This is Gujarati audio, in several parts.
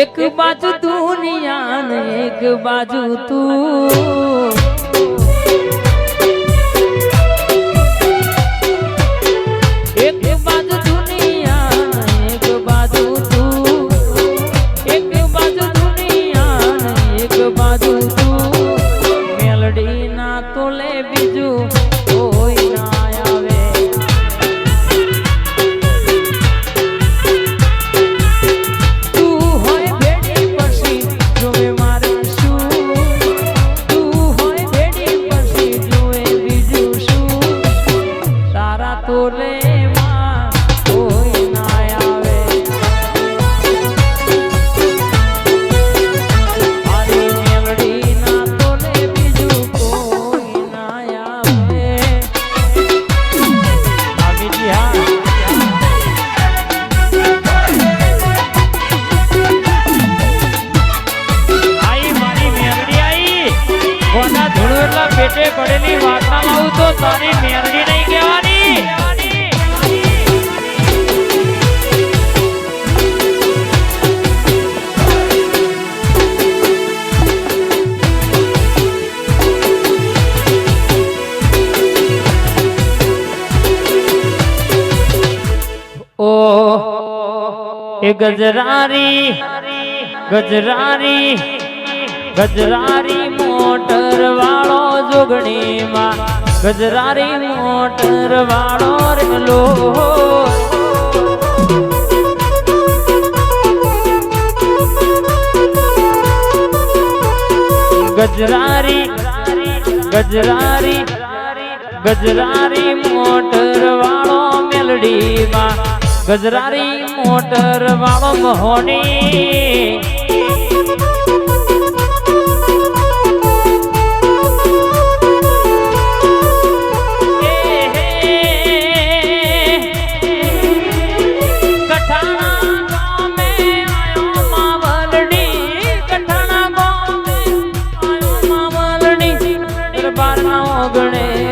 एक बाजू दुनिया ने एक बाजू तू एक बाजू दुनिया ने एक बाजू तू एक बाजू दुनिया ने एक बाजू तू मेलडी ना तो ले बीजू कोई ना आवे पेटे पड़ेली वार्ता लाऊ तो सारी मेरडी नहीं कहेवानी ओ ए गजरारी गजरारी गजरारी मोटर वालो जोगणी मां गजरारी मोटर वालो रेलो गजरारी गजरारी गजरारी मोटर वालो मेलडी मां गजरारी मोटर वालो मोहनी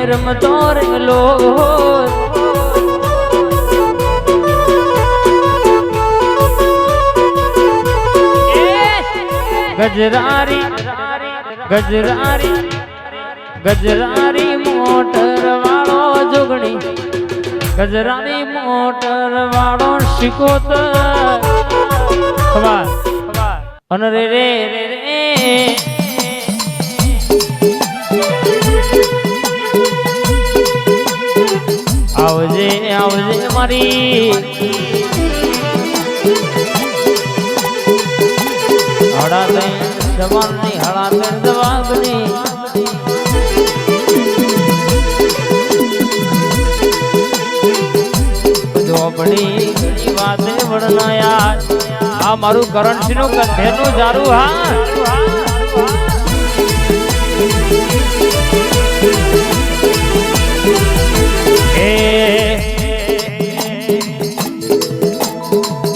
रमतो रेलो गजरारी गजरारी गजरारी मोटर वालो जोगणी गजरारी मोटर वालो शिकोतर अन रे रे रे रे आवजे आवजे मारी हड़ा दे जवान नहीं हड़ा दे दवागनी जो बड़ी बड़ी बातें बढ़ना यार आ मारू करंसी नु कंधेनु जारू हां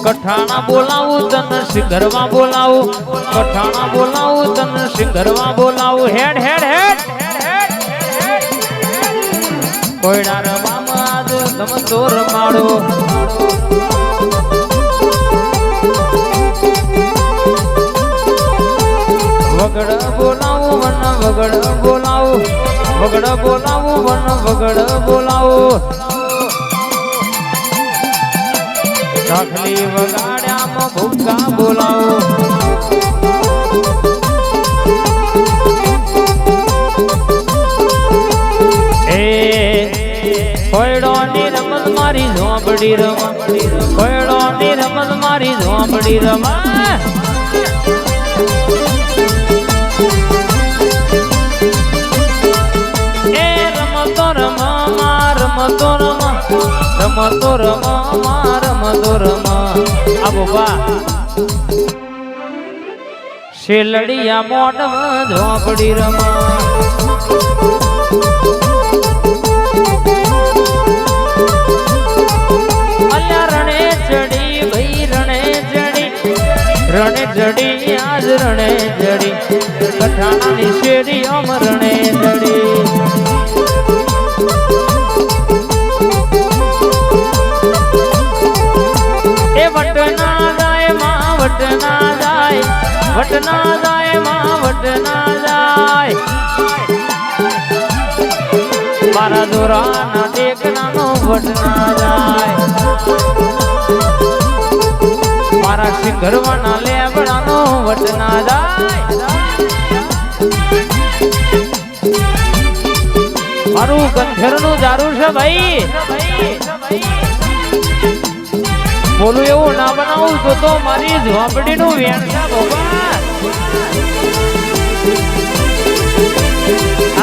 कठाना बोलाऊ तन सिंगरवा बोलाऊ कठाना बोलाऊ तन सिंगरवा बोलाऊ head head head Koyda Rammam आज तम तोर माड़ो वगड़ बोलाऊ मन वगड़ बोलाऊ वगड़ बोलाऊ मन वगड़ बोलाऊ दाखली वगाड्या में भूखा बोलाओ कोयडो नी रमत मारी झोंपड़ी रमा कोयडो नी रमत मारी झोंपड़ी रमा ए रमतो रमा रमतो रमा रमतो रमा रमतो रमा अब बा शेलड़िया मोट झोंपड़ी रमा अल्लाह रणे चढ़ी भाई रणे चढ़ी आज रणे चढ़ी कठाना नी शेरी हम रणे चढ़ी ના જાય માં વટ ના જાય મારા દોરાના ટેકરાનો વટ ના જાય મારા સિંગરવાના લેબડાનો વટ ના જાય મારું કંઠેરનું દારૂ છે ભાઈ બોલું એવું ના બનાવું તો મારી ઝોપડીનું વેણ છે બાબા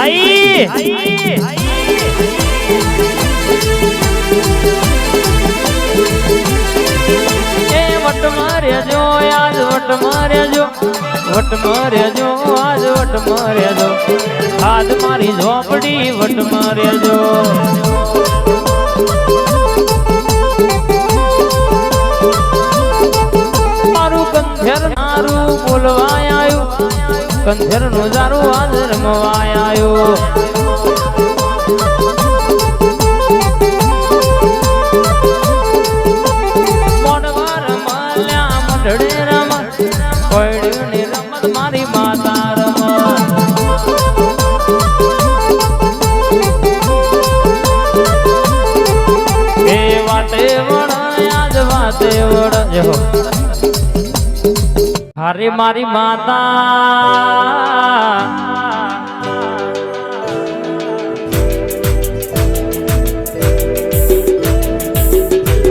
આઈ એ વટ માર્યો આજ વટ માર્યો વટ માર્યો આજ વટ માર્યો આજ મારી ઝોપડી વટ માર્યો મારું કંઠેર નારું બોલવા આવ્યું કંઠેર નું દારૂ આજ રમવા આવ્યું મોડવા રમલ્યા મઢડે રમ કોયડીની રમત મારી માતા રમ એ વાટે વણ આજ વાટે વણ જો હારે મારી માતા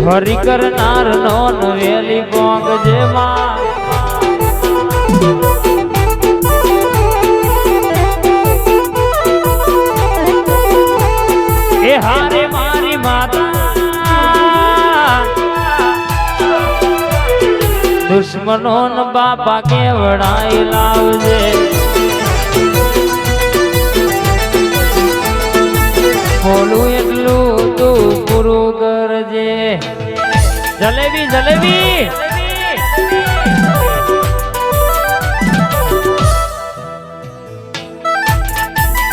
હરી કરનાર નો વેલી બોંગ જેમાં એ હારે મારી માતા દુશ્મનો ન બાપા કેવડાઈ લાવજે બોલું એટલું તું પૂરું કરજે જલેબી જલેબી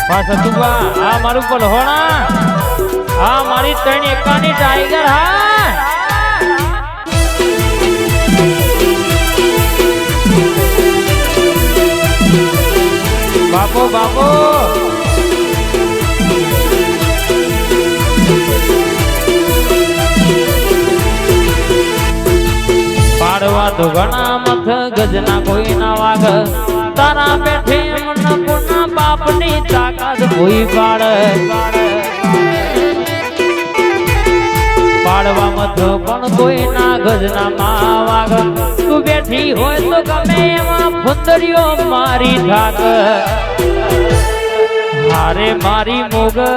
પાછા તુબા આ મારું પલહોણા આ મારી 3 એકાની ટાઈગર હા બાપો બાપો પાડવા તો ઘણા મથ ગજના કોઈ ના વાગ તારા બેઠે મન કોના બાપની તાકાત કોઈ પાડ પાડવા મથ પણ કોઈ ના ગજના માં વાગ તું બેઠી હોય તો ગમે એમાં ફુંદરીઓ મારી થાક હારે મારી મોગલ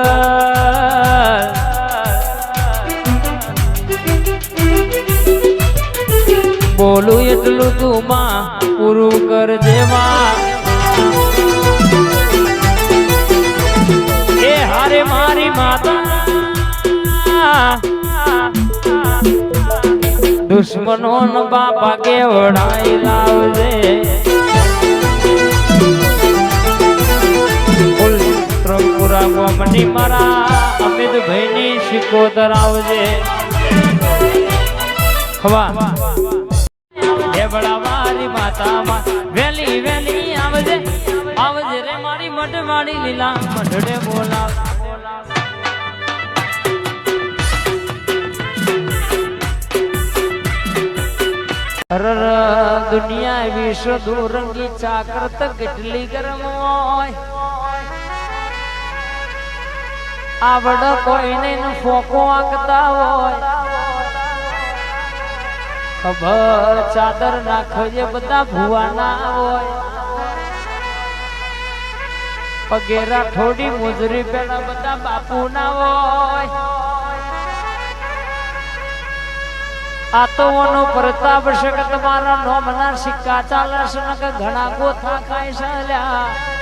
બોલું એટલું તું માં પૂરું કરજે માં એ હારે મારી માતા દુશ્મનો ન બાપા કેવડાઈ લાવજે ત્રંગપુરા ગોમની મારા અમિતભાઈ ની શિકોતર આવજે ખવા બડા મારી માતા વેલી વેલી આવજે આવજે રે મારી મઢ માડી લીલા મઢડે બોલા રર દુનિયા વિશ્વ દુરંગી ચાકરત કેટલી ગરમ હોય આવડ કોઈને ફોકો આંકતા હોય ખબર ચાદર નાખજે બધા ભુવાના હોય પગેરા થોડી મુજરી પેલા બધા બાપુ ના હોય આ તો ઓનો પ્રતાપ છે કે તમારા નોમના સિક્કા ચાલશે ને કે ઘણા ગોથા ખાઈ ચાલ્યા